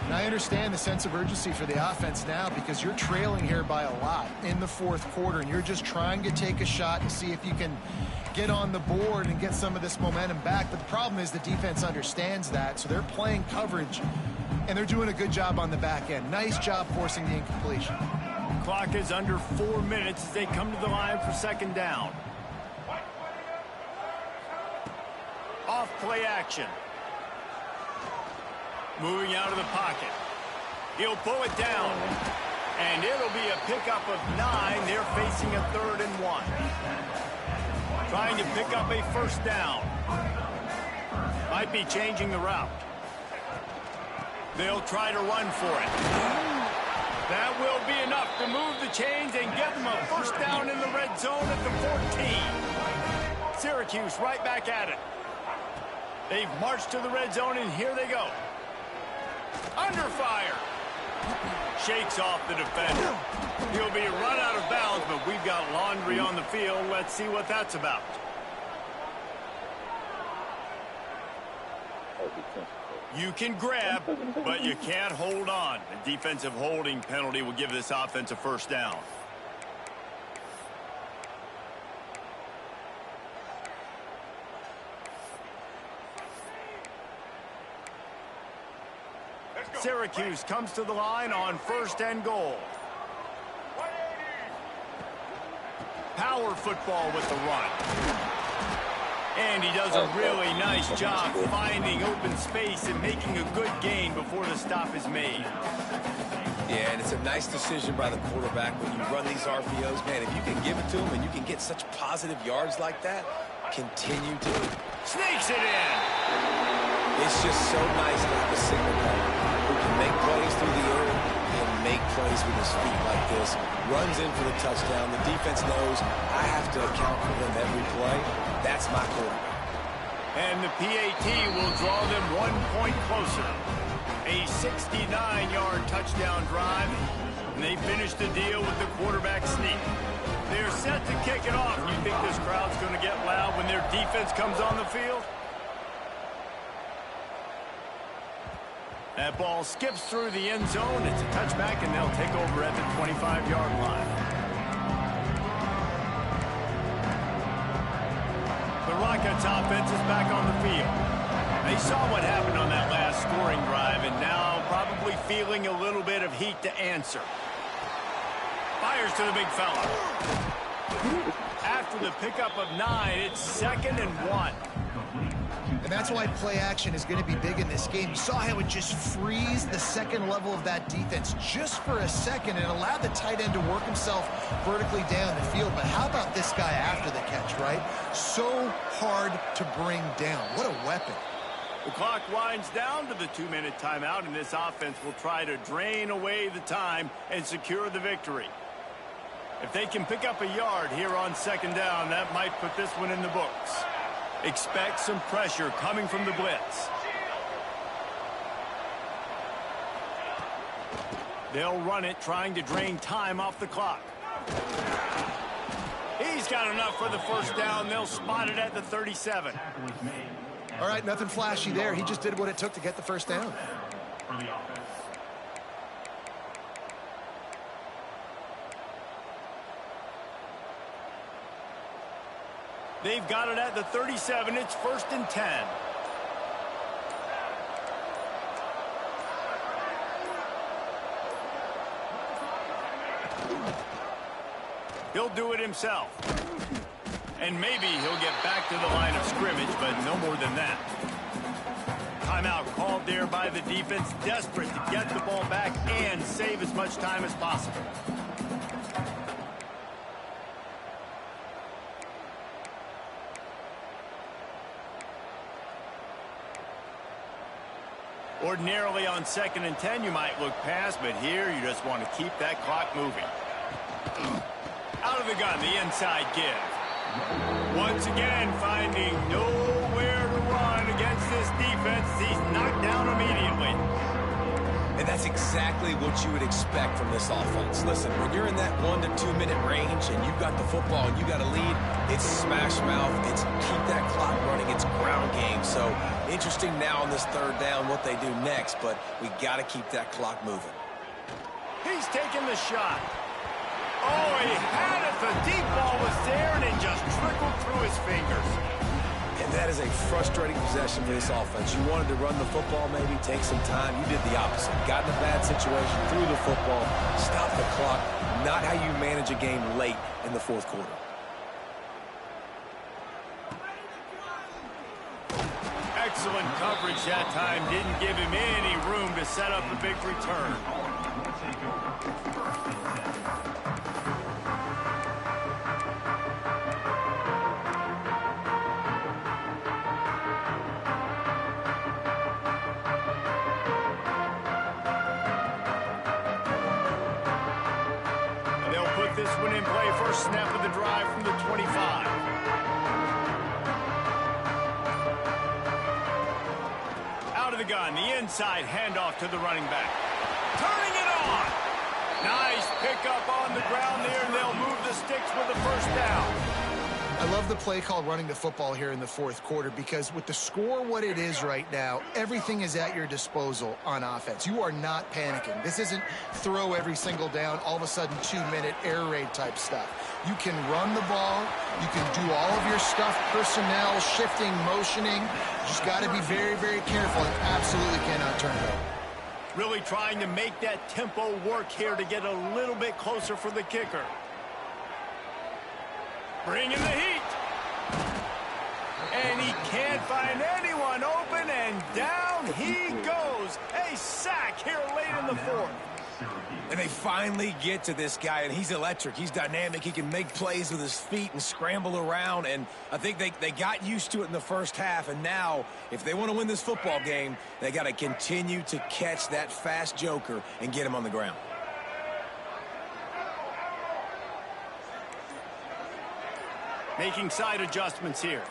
And I understand the sense of urgency for the offense now because you're trailing here by a lot in the fourth quarter, and you're just trying to take a shot to see if you can get on the board and get some of this momentum back. But the problem is the defense understands that, so they're playing coverage, and they're doing a good job on the back end. Nice job forcing the incompletion. Clock is under 4 minutes as they come to the line for second down. Off play action. Moving out of the pocket. He'll pull it down. And it'll be a pickup of 9. They're facing a 3rd and 1. Trying to pick up a first down. Might be changing the route. They'll try to run for it. That will be enough to move the chains and get them a first down in the red zone at the 14. Syracuse right back at it. They've marched to the red zone, and here they go. Under fire. Shakes off the defender. He'll be run out of bounds, but we've got laundry on the field. Let's see what that's about. You can grab, but you can't hold on. The defensive holding penalty will give this offense a first down. Syracuse comes to the line on 1st and goal. Power football with the run. And he does a really nice job finding open space and making a good gain before the stop is made. Yeah, and it's a nice decision by the quarterback when you run these RPOs. Man, if you can give it to him and you can get such positive yards like that, continue to. Sneaks it in. It's just so nice to have a signal player who can make plays through the air and make plays with his feet like this. Runs in for the touchdown. The defense knows I have to account for them every play. That's my quarterback. And the PAT will draw them 1 point closer. A 69-yard touchdown drive. And they finish the deal with the quarterback sneak. They're set to kick it off. You think this crowd's going to get loud when their defense comes on the field? That ball skips through the end zone. It's a touchback, and they'll take over at the 25-yard line. The Rockets offense is back on the field. They saw what happened on that last scoring drive, and now probably feeling a little bit of heat to answer. Fires to the big fella. After the pickup of 9, it's 2nd and 1. And that's why play action is going to be big in this game. You saw how it just frees the second level of that defense just for a second and allowed the tight end to work himself vertically down the field. But how about this guy after the catch, right? So hard to bring down. What a weapon. The clock winds down to the 2-minute timeout, and this offense will try to drain away the time and secure the victory. If they can pick up a yard here on second down, that might put this one in the books. Expect some pressure coming from the blitz. They'll run it, trying to drain time off the clock. He's got enough for the first down. They'll spot it at the 37. All right, nothing flashy there. He just did what it took to get the first down. They've got it at the 37. It's 1st and 10. He'll do it himself. And maybe he'll get back to the line of scrimmage, but no more than that. Timeout called there by the defense, desperate to get the ball back and save as much time as possible. Ordinarily on 2nd and 10, you might look past, but here you just want to keep that clock moving. Out of the gun, the inside give. Once again, finding nowhere to run against this defense. He's knocked down immediately. And that's exactly what you would expect from this offense. Listen, when you're in that 1 to 2 minute range and you've got the football and you got a lead, it's smash mouth, it's keep that clock running, it's ground game. So interesting now on this 3rd down what they do next, but we got to keep that clock moving. He's taking the shot. Oh, he had it. The deep ball was there, and it just trickled through his fingers. And that is a frustrating possession for this offense. You wanted to run the football, maybe take some time. You did the opposite. Got in a bad situation, threw the football, stopped the clock. Not how you manage a game late in the 4th quarter. Excellent coverage that time. Didn't give him any room to set up a big return. This one in play, first snap of the drive from the 25. Out of the gun, the inside handoff to the running back. Turning it on. Nice pickup on the ground there, and they'll move the sticks with the 1st down. I love the play call running the football here in the 4th quarter because with the score what it is right now, everything is at your disposal on offense. You are not panicking. This isn't throw every single down, all of a sudden 2-minute air raid type stuff. You can run the ball. You can do all of your stuff, personnel, shifting, motioning. You just got to be very, very careful and absolutely cannot turn it over. Really trying to make that tempo work here to get a little bit closer for the kicker. Bringing the heat. And he can't find anyone open, and down he goes. A sack here late in the 4th. And they finally get to this guy, and he's electric. He's dynamic. He can make plays with his feet and scramble around, and I think they got used to it in the 1st half, and now if they want to win this football game, they got to continue to catch that fast joker and get him on the ground. Making side adjustments here.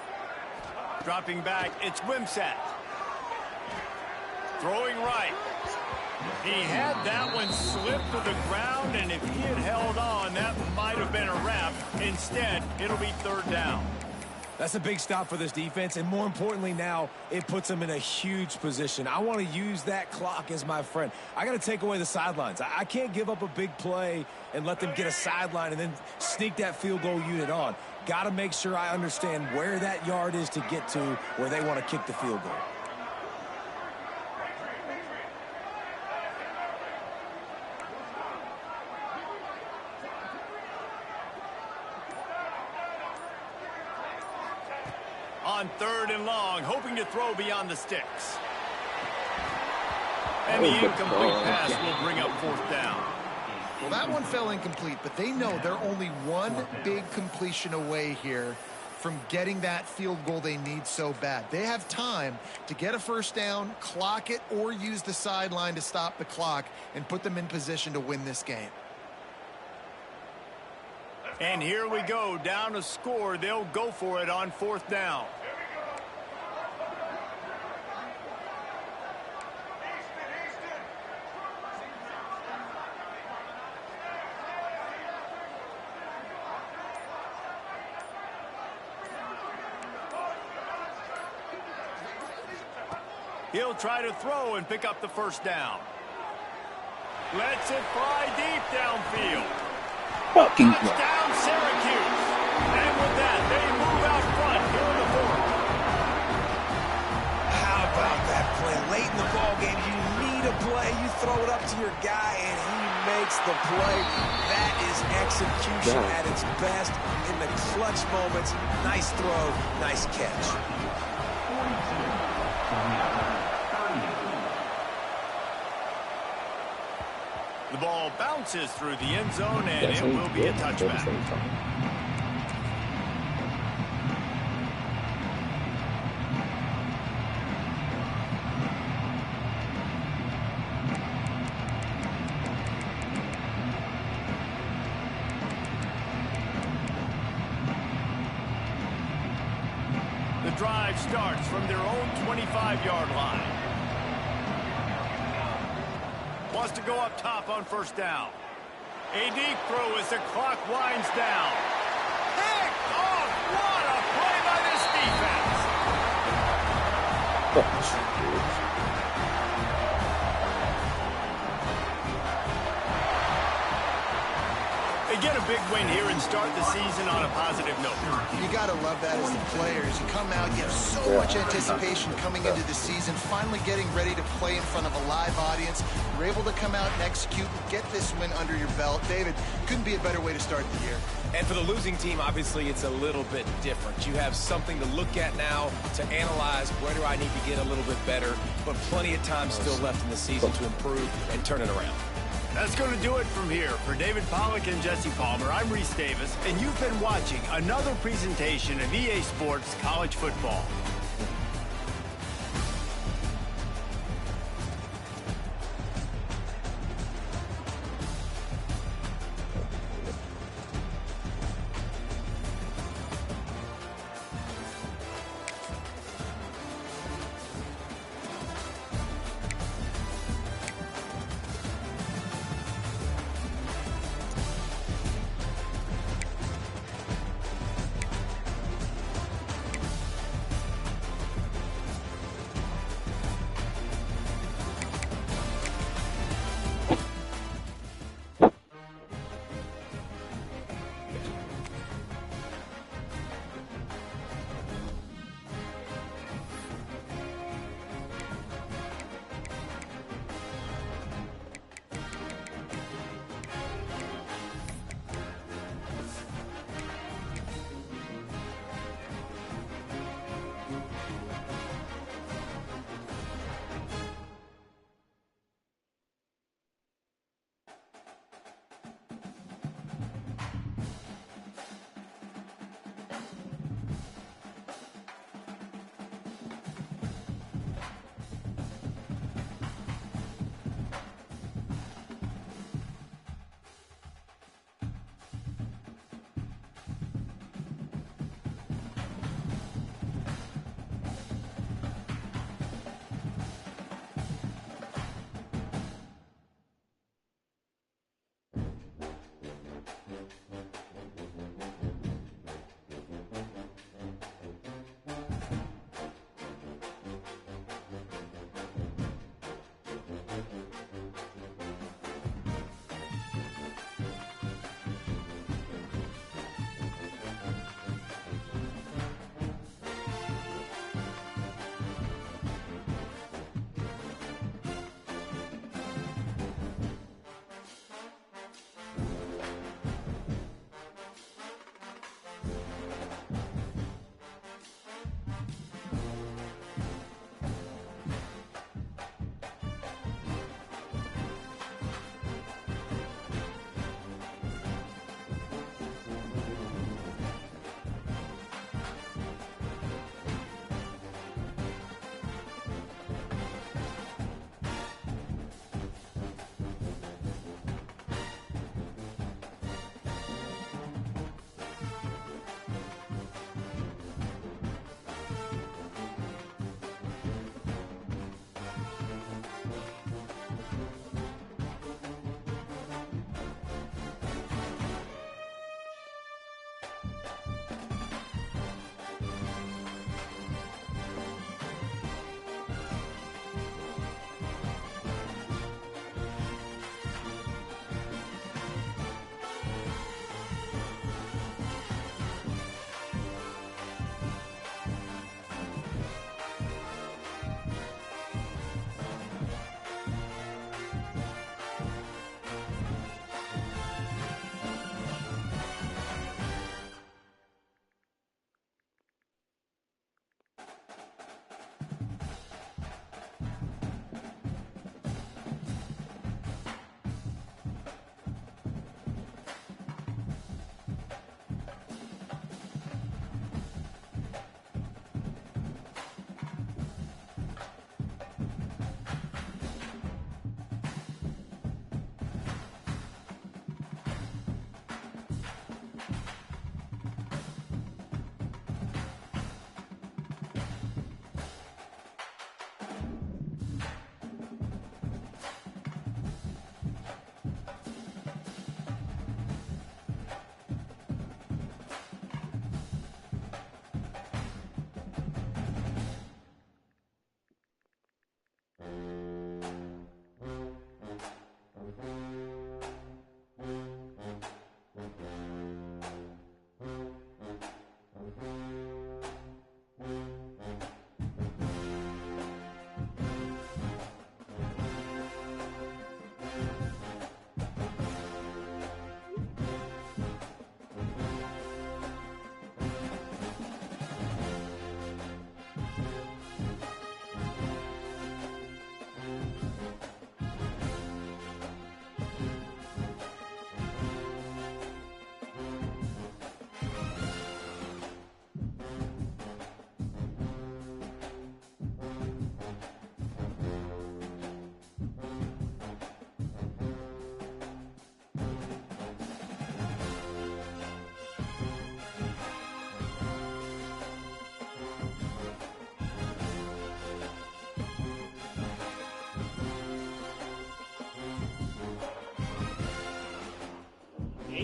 Dropping back, it's Wimsatt. Throwing right. He had that one slip to the ground, and if he had held on, that might have been a wrap. Instead, it'll be 3rd down. That's a big stop for this defense, and more importantly now, it puts them in a huge position. I want to use that clock as my friend. I got to take away the sidelines. I can't give up a big play and let them get a sideline and then sneak that field goal unit on. Got to make sure I understand where that yard is to get to where they want to kick the field goal. On 3rd and long, hoping to throw beyond the sticks. And the incomplete pass will bring up 4th down. Well, that one fell incomplete, but they know they're only one big completion away here from getting that field goal they need so bad. They have time to get a 1st down, clock it, or use the sideline to stop the clock and put them in position to win this game. And here we go, down a score. They'll go for it on 4th down. He'll try to throw and pick up the 1st down. Lets it fly deep downfield. Fucking Touchdown, Syracuse. And with that, they move out front here in the 4th. How about that play? Late in the ball game, you need a play. You throw it up to your guy, and he makes the play. That is execution at its best in the clutch moments. Nice throw, nice catch. The ball bounces through the end zone, and it will be a touchback. The drive starts from their own 25-yard line. Wants to go up top on first down. A deep throw as the clock winds down. Picked off! What a play by this defense! They get a big win here and start the season on a positive note. You got to love that as the players. You come out, you have so much anticipation coming into the season, finally getting ready to play in front of a live audience. You're able to come out and execute and get this win under your belt. David, couldn't be a better way to start the year. And for the losing team, obviously, it's a little bit different. You have something to look at now to analyze where do I need to get a little bit better, but plenty of time still left in the season to improve and turn it around. That's going to do it from here. For David Pollack and Jesse Palmer, I'm Reese Davis, and you've been watching another presentation of EA Sports College Football.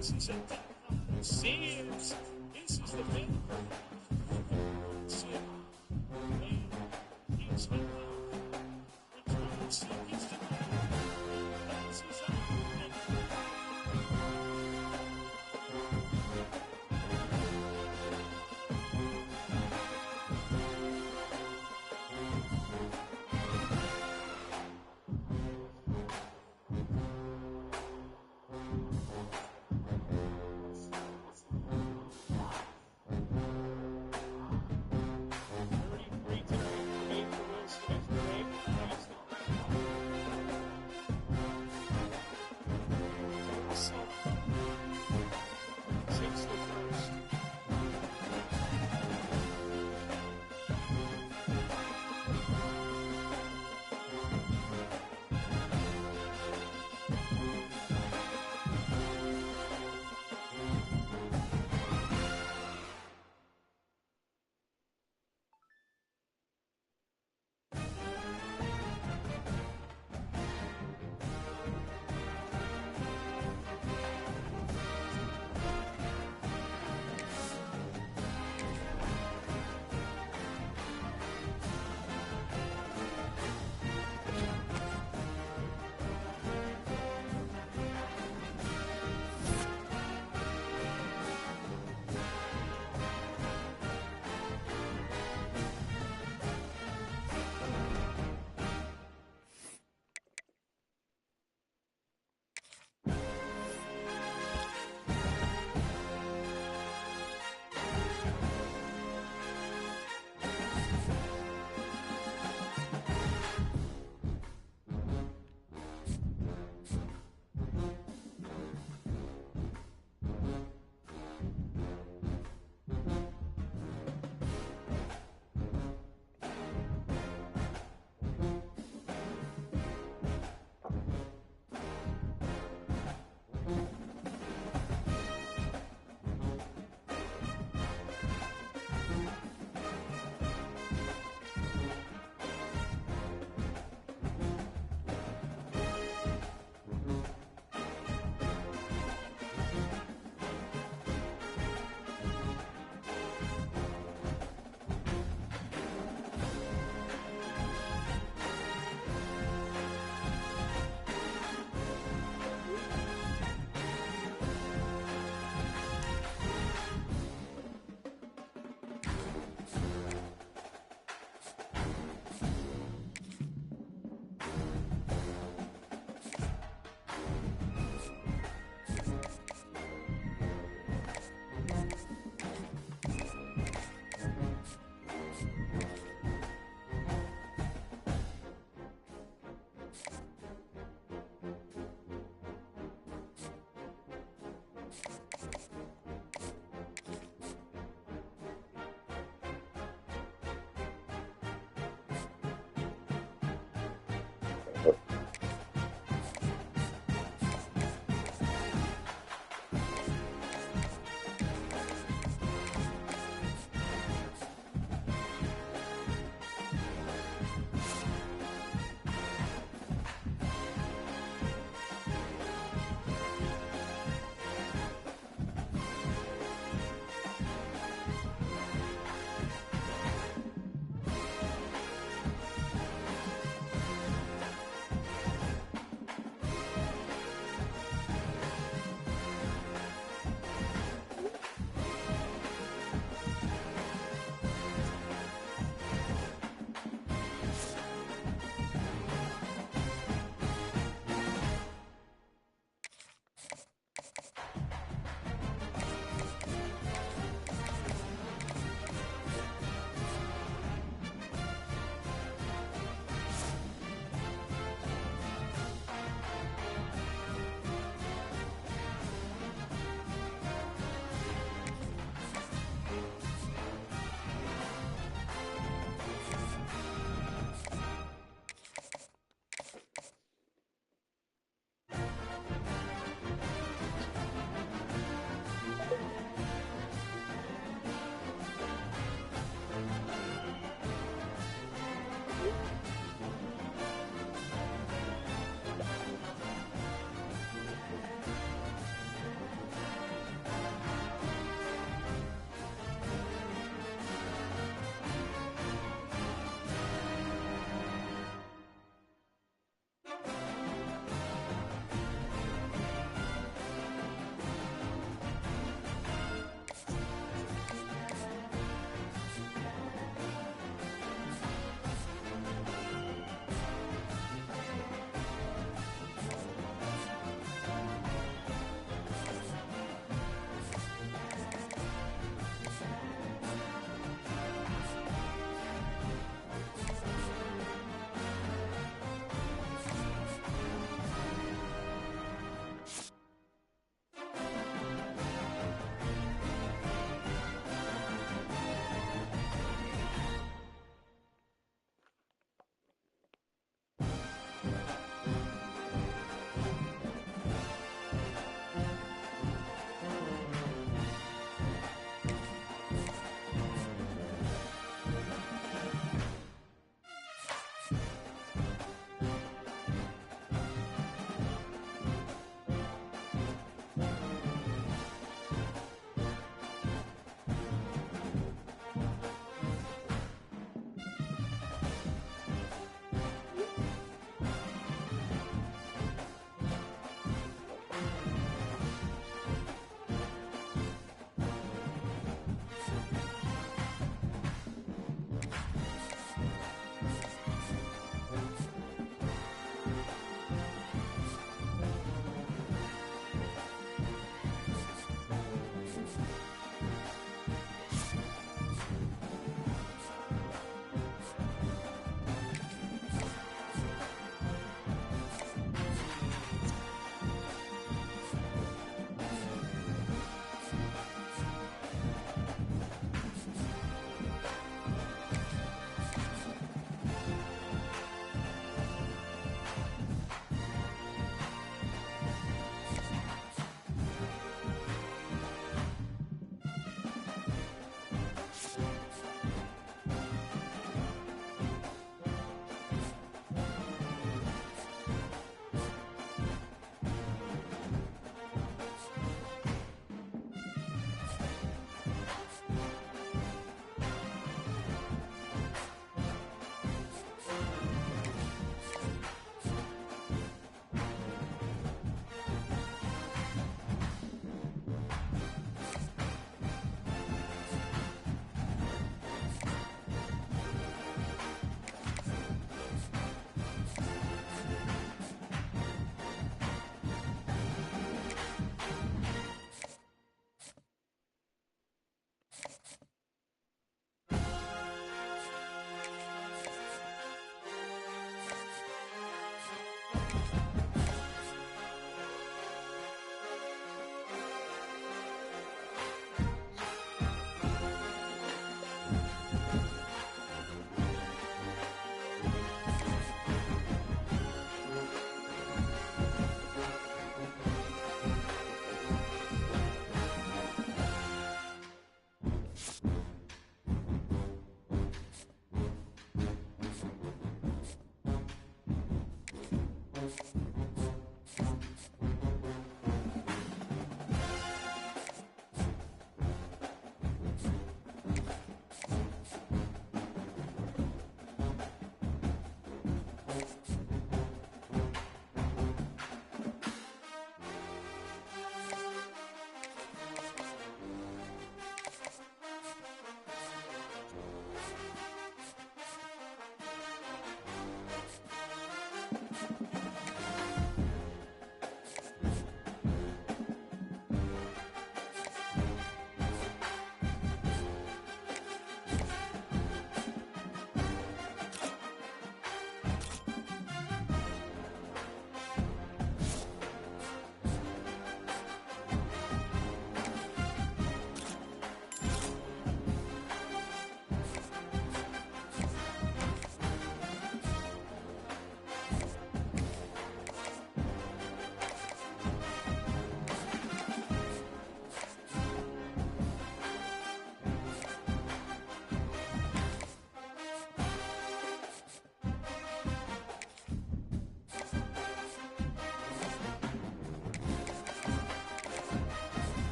Seems this is the big so,